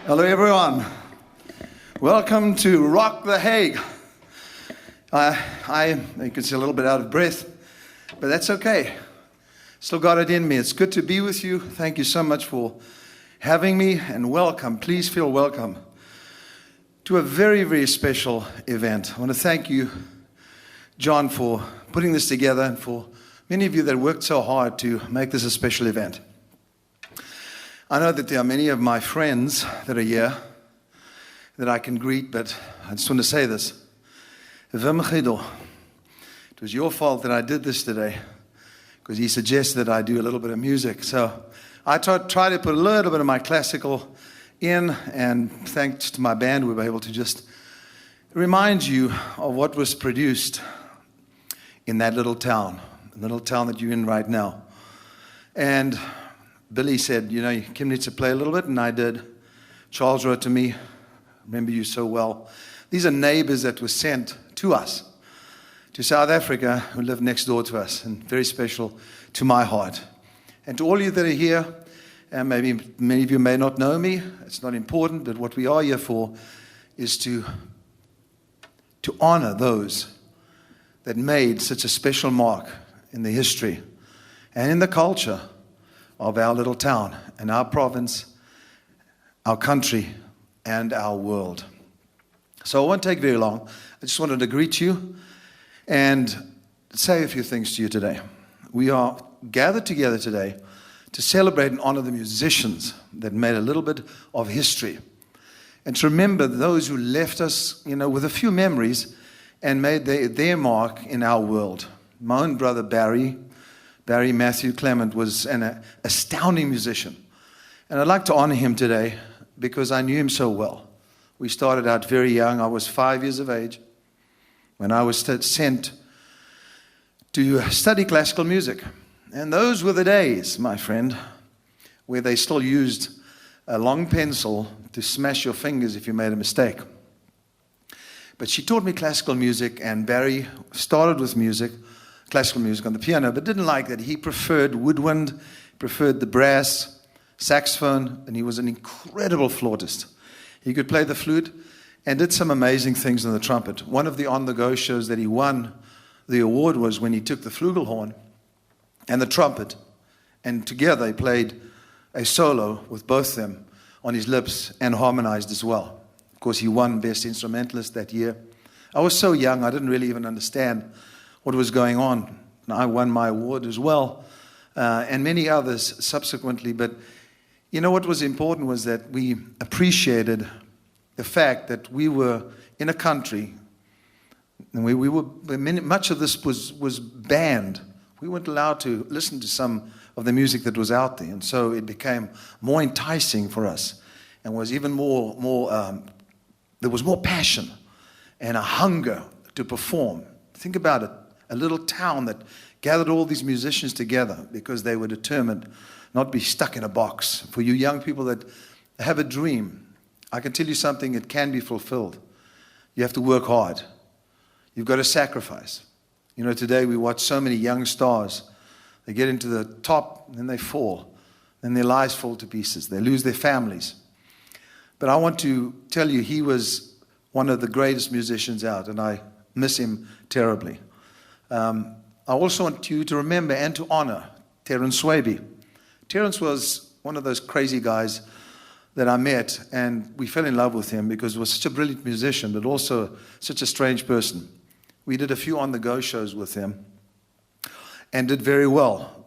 Hello, everyone. Welcome to Rock the Hage. You can see a little bit out of breath, but that's okay. Still got it in me. It's good to be with you. Thank you so much for having me, and welcome. Please feel welcome to a very, very special event. I want to thank you, John, for putting this together, and for many of you that worked so hard to make this a special event. I know that there are many of my friends that are here that I can greet, but I just want to say this. It was your fault that I did this today, because he suggested that I do a little bit of music. So I try to put a little bit of my classical in, and thanks to my band, we were able to just remind you of what was produced in that little town that you're in right now. And Billy said, Kim needs to play a little bit, and I did. Charles wrote to me, remember you so well. These are neighbors that were sent to us, to South Africa, who live next door to us, and very special to my heart. And to all of you that are here, and maybe many of you may not know me, it's not important, but what we are here for is to honor those that made such a special mark in the history and in the culture of our little town and our province, our country, and our world. So it won't take very long. I just wanted to greet you and say a few things to you today. We are gathered together today to celebrate and honor the musicians that made a little bit of history, and to remember those who left us, with a few memories and made their mark in our world. My own brother Barry Matthew Clement was an astounding musician. And I'd like to honor him today because I knew him so well. We started out very young. I was 5 years of age when I was sent to study classical music. And those were the days, my friend, where they still used a long pencil to smash your fingers if you made a mistake. But she taught me classical music, and Barry started with classical music on the piano, but didn't like that. He preferred woodwind, preferred the brass, saxophone, and he was an incredible flautist. He could play the flute and did some amazing things on the trumpet. One of the on-the-go shows that he won the award was when he took the flugelhorn and the trumpet, and together he played a solo with both them on his lips and harmonized as well. Of course, he won Best Instrumentalist that year. I was so young, I didn't really even understand what was going on. And I won my award as well, and many others subsequently. But what was important was that we appreciated the fact that we were in a country, and much of this was banned. We weren't allowed to listen to some of the music that was out there, and so it became more enticing for us, and was even more. There was more passion and a hunger to perform. Think about it. A little town that gathered all these musicians together because they were determined not to be stuck in a box. For you young people that have a dream, I can tell you something, it can be fulfilled. You have to work hard. You've got to sacrifice. Today we watch so many young stars. They get into the top, and then they fall. Then their lives fall to pieces. They lose their families. But I want to tell you, he was one of the greatest musicians out, and I miss him terribly. I also want you to remember and to honor Terence Swaby. Terence was one of those crazy guys that I met, and we fell in love with him because he was such a brilliant musician, but also such a strange person. We did a few on-the-go shows with him and did very well.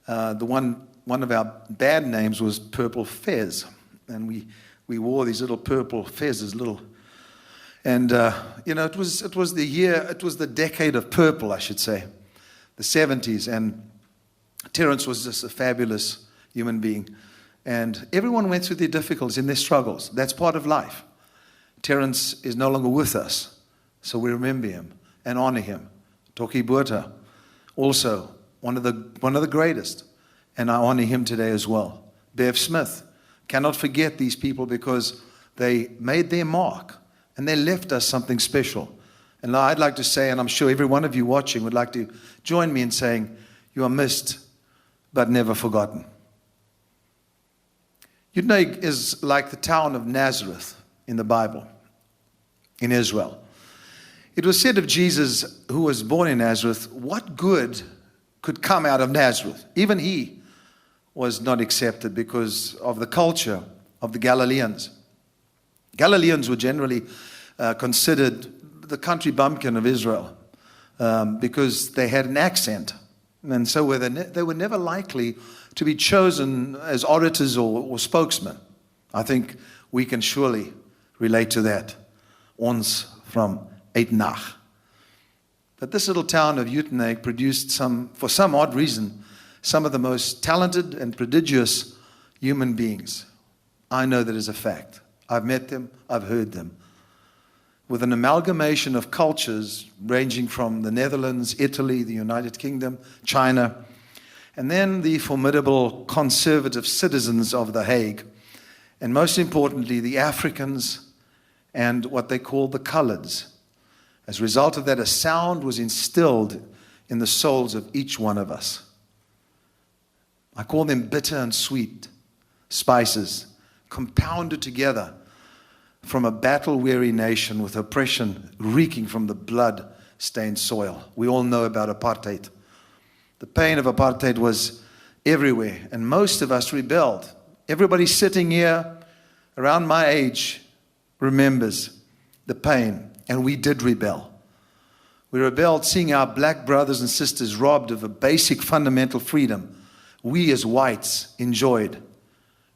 One of our band names was Purple Fez, and we wore these little purple fezzes, And it was the decade of purple, I should say, the 70s. And Terence was just a fabulous human being. And everyone went through their difficulties and their struggles. That's part of life. Terence is no longer with us, so we remember him and honor him. Toki Buerta, also one of the greatest, and I honor him today as well. Bev Smith, cannot forget these people because they made their mark. And they left us something special. And I'd like to say, and I'm sure every one of you watching would like to join me in saying, you are missed, but never forgotten. Yutneg is like the town of Nazareth in the Bible, in Israel. It was said of Jesus, who was born in Nazareth, what good could come out of Nazareth? Even he was not accepted because of the culture of the Galileans. Galileans were generally considered the country bumpkin of Israel because they had an accent. And so they were never likely to be chosen as orators or spokesmen. I think we can surely relate to that. Ons from Eitnach. But this little town of Yutneg produced for some odd reason, some of the most talented and prodigious human beings. I know that as a fact. I've met them, I've heard them. With an amalgamation of cultures ranging from the Netherlands, Italy, the United Kingdom, China, and then the formidable conservative citizens of the Hage, and most importantly, the Africans and what they call the coloreds. As a result of that, a sound was instilled in the souls of each one of us. I call them bitter and sweet spices, compounded together from a battle-weary nation with oppression reeking from the blood-stained soil. We all know about apartheid. The pain of apartheid was everywhere, and most of us rebelled. Everybody sitting here around my age remembers the pain, and we did rebel. We rebelled seeing our black brothers and sisters robbed of a basic fundamental freedom we as whites enjoyed.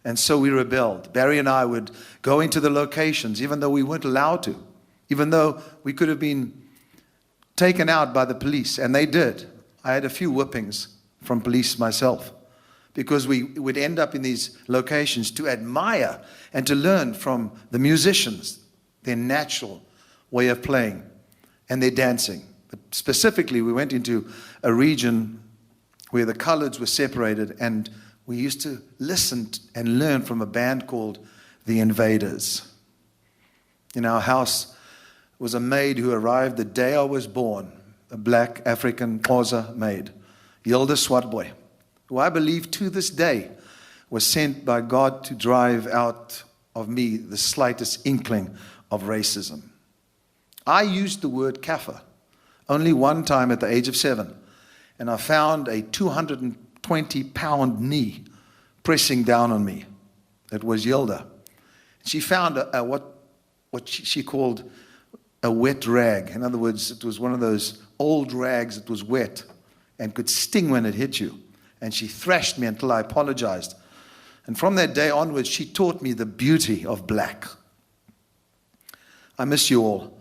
And so we rebelled. Barry and I would go into the locations, even though we weren't allowed to, even though we could have been taken out by the police, and they did. I had a few whippings from police myself, because we would end up in these locations to admire and to learn from the musicians, their natural way of playing and their dancing. But specifically, we went into a region where the coloreds were separated, and we used to listen and learn from a band called the Invaders. In our house was a maid who arrived the day I was born, a black African Xhosa maid, Hilda Swartboy, who I believe to this day was sent by God to drive out of me the slightest inkling of racism. I used the word kafir only one time at the age of 7, and I found a 220-pound knee pressing down on me. It was Hilda. She found what she called a wet rag. In other words, it was one of those old rags that was wet and could sting when it hit you. And she thrashed me until I apologized. And from that day onwards, she taught me the beauty of black. I miss you all.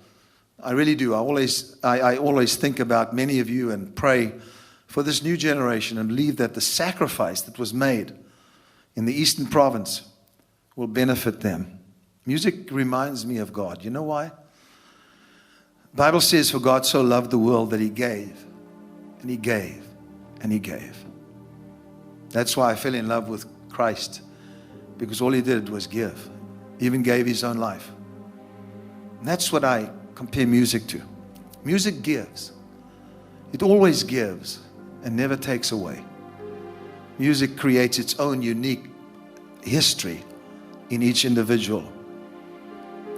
I really do. I always think about many of you and pray for this new generation and believe that the sacrifice that was made in the Eastern Province will benefit them. Music reminds me of God. You know why? The Bible says, for God so loved the world that he gave, and he gave, and he gave. That's why I fell in love with Christ, because all he did was give. He even gave his own life. And that's what I compare music to. Music gives. It always gives and never takes away. Music creates its own unique history in each individual.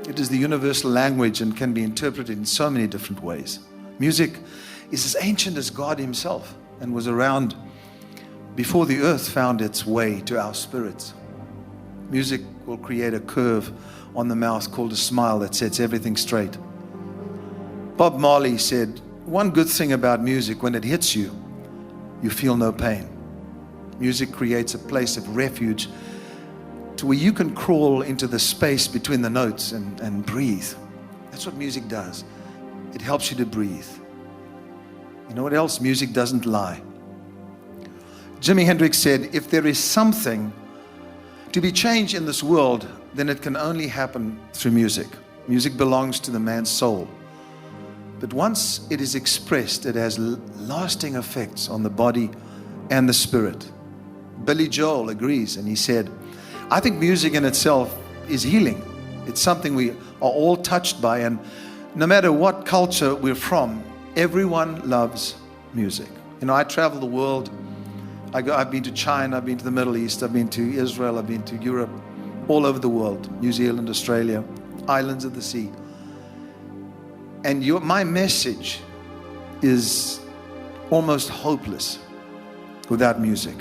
It is the universal language and can be interpreted in so many different ways. Music is as ancient as God himself and was around before the earth found its way to our spirits. Music will create a curve on the mouth called a smile that sets everything straight. Bob Marley said, one good thing about music, when it hits you, you feel no pain. Music creates a place of refuge to where you can crawl into the space between the notes and breathe. That's what music does. It helps you to breathe. You know what else? Music doesn't lie. Jimi Hendrix said, if there is something to be changed in this world, then it can only happen through music. Music belongs to the man's soul. But once it is expressed, it has lasting effects on the body and the spirit. Billy Joel agrees, and he said, I think music in itself is healing. It's something we are all touched by, and no matter what culture we're from, everyone loves music. You know, I travel the world. I've been to China, I've been to the Middle East, I've been to Israel, I've been to Europe. all over the world, New Zealand, Australia, islands of the sea. And my message is almost hopeless without music.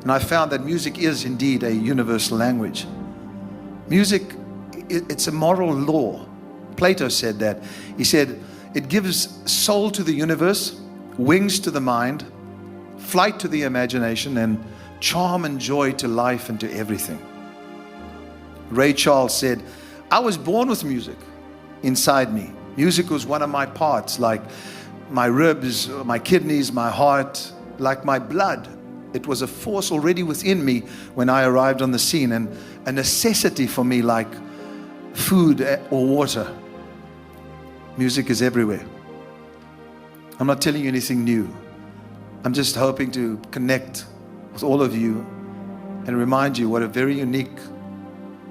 And I found that music is indeed a universal language. Music, it's a moral law. Plato said that. He said, it gives soul to the universe, wings to the mind, flight to the imagination, and charm and joy to life and to everything. Ray Charles said, I was born with music inside me. Music was one of my parts, like my ribs, my kidneys, my heart, like my blood. It was a force already within me when I arrived on the scene, and a necessity for me like food or water. Music is everywhere. I'm not telling you anything new. I'm just hoping to connect with all of you and remind you what a very unique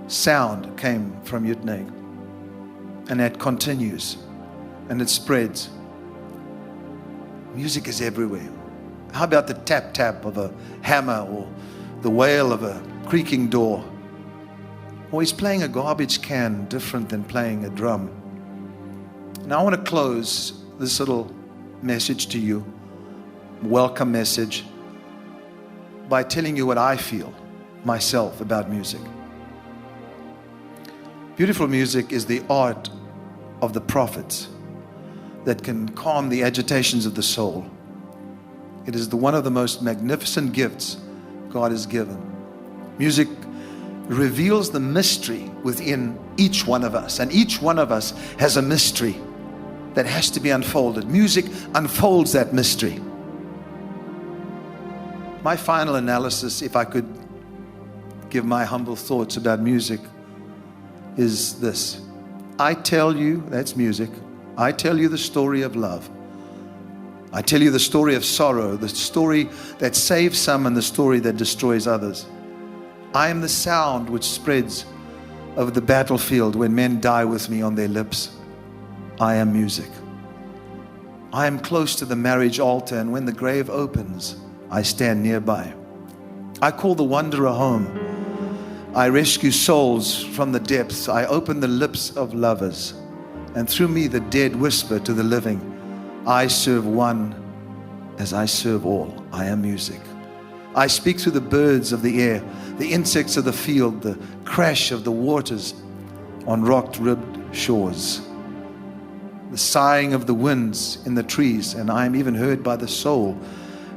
sound came from Uitenhage. And that continues and it spreads. Music is everywhere. How about the tap tap of a hammer or the wail of a creaking door? Or he's playing a garbage can different than playing a drum. Now I want to close this little message to you, welcome message, by telling you what I feel myself about music. Beautiful music is the art of the prophets that can calm the agitations of the soul. It is one of the most magnificent gifts God has given. Music reveals the mystery within each one of us, and each one of us has a mystery that has to be unfolded. Music unfolds that mystery. My final analysis, if I could give my humble thoughts about music, is this. I tell you, that's music, I tell you the story of love. I tell you the story of sorrow, the story that saves some and the story that destroys others. I am the sound which spreads over the battlefield when men die with me on their lips. I am music. I am close to the marriage altar, and when the grave opens, I stand nearby. I call the wanderer home. I rescue souls from the depths. I open the lips of lovers, and through me the dead whisper to the living, I serve one as I serve all. I am music. I speak through the birds of the air, the insects of the field, the crash of the waters on rock-ribbed shores, the sighing of the winds in the trees, and I am even heard by the soul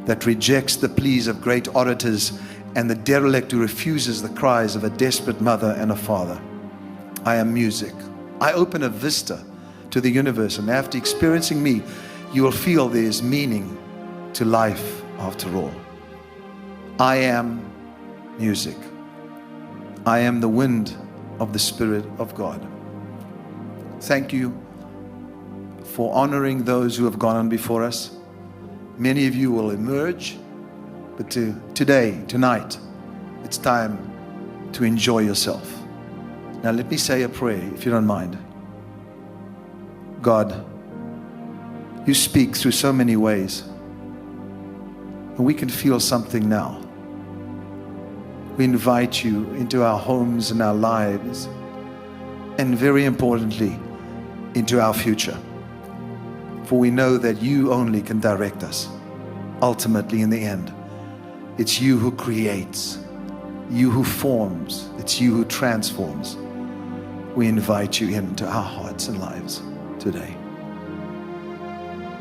that rejects the pleas of great orators and the derelict who refuses the cries of a desperate mother and a father. I am music. I open a vista to the universe, and after experiencing me, you will feel there is meaning to life after all. I am music. I am the wind of the Spirit of God. Thank you for honoring those who have gone on before us. Many of you will emerge, but tonight, it's time to enjoy yourself. Now let me say a prayer, if you don't mind. God, you speak through so many ways, and we can feel something now. We invite you into our homes and our lives, and very importantly, into our future. For we know that you only can direct us. Ultimately, in the end, it's you who creates, you who forms, it's you who transforms. We invite you into our hearts and lives today.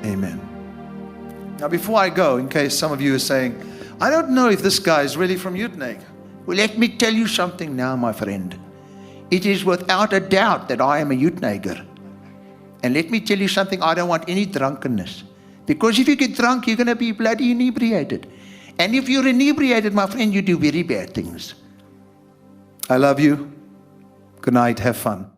Amen. Now, before I go, in case some of you are saying, I don't know if this guy is really from Uitenhage. Well, let me tell you something now, my friend. It is without a doubt that I am a Uitenhager. And let me tell you something, I don't want any drunkenness. Because if you get drunk, you're going to be bloody inebriated. And if you're inebriated, my friend, you do very bad things. I love you. Good night. Have fun.